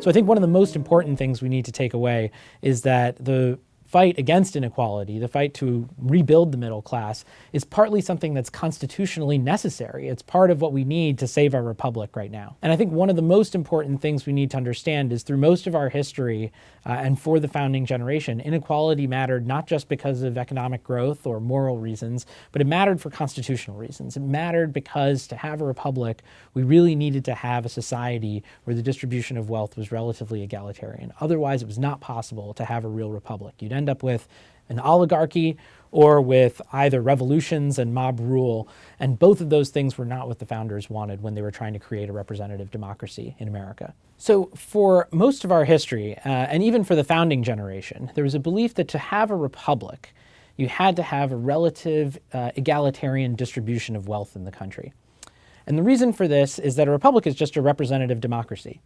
So I think one of the most important things we need to take away is that the fight against inequality, the fight to rebuild the middle class, is partly something that's constitutionally necessary. It's part of what we need to save our republic right now. And I think one of the most important things we need to understand is through most of our history and for the founding generation, inequality mattered not just because of economic growth or moral reasons, but it mattered for constitutional reasons. It mattered because to have a republic, we really needed to have a society where the distribution of wealth was relatively egalitarian. Otherwise, it was not possible to have a real republic. You'd end up with an oligarchy or with either revolutions and mob rule, and both of those things were not what the founders wanted when they were trying to create a representative democracy in America. So for most of our history, and even for the founding generation, there was a belief that to have a republic, you had to have a relative egalitarian distribution of wealth in the country. And the reason for this is that a republic is just a representative democracy.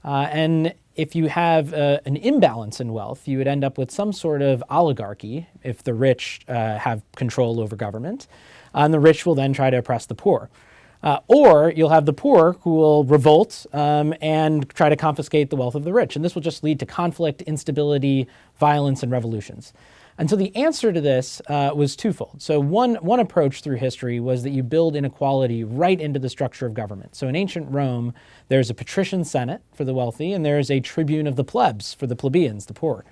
And if you have an imbalance in wealth, you would end up with some sort of oligarchy if the rich have control over government, and the rich will then try to oppress the poor. Or you'll have the poor who will revolt and try to confiscate the wealth of the rich. And this will just lead to conflict, instability, violence, and revolutions. And so the answer to this was twofold. So one approach through history was that you build inequality right into the structure of government. So in ancient Rome, there's a patrician senate for the wealthy, and there's a tribune of the plebs for the plebeians, the poor.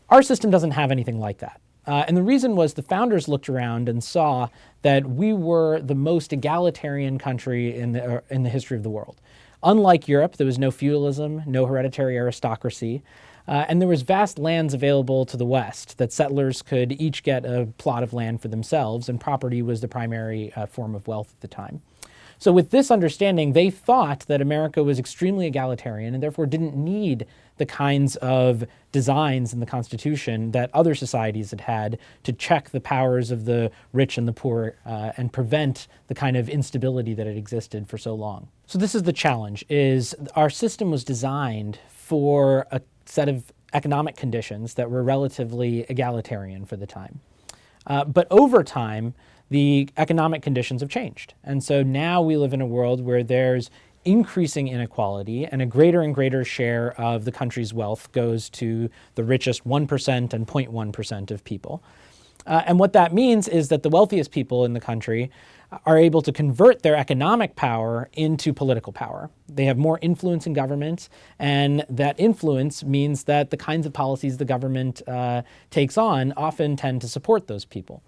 Our system doesn't have anything like that. And the reason was the founders looked around and saw that we were the most egalitarian country in the history of the world. Unlike Europe, there was no feudalism, no hereditary aristocracy. And there was vast lands available to the west that settlers could each get a plot of land for themselves, and property was the primary form of wealth at the time. So with this understanding, they thought that America was extremely egalitarian and therefore didn't need the kinds of designs in the Constitution that other societies had had to check the powers of the rich and the poor and prevent the kind of instability that had existed for so long. So this is the challenge, is our system was designed for a set of economic conditions that were relatively egalitarian for the time. But over time, the economic conditions have changed. And so now we live in a world where there's increasing inequality and a greater and greater share of the country's wealth goes to the richest 1% and 0.1% of people. And what that means is that the wealthiest people in the country are able to convert their economic power into political power. They have more influence in government, and that influence means that the kinds of policies the government takes on often tend to support those people.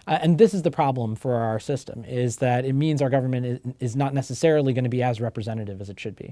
And this is the problem for our system, is that it means our government is not necessarily going to be as representative as it should be.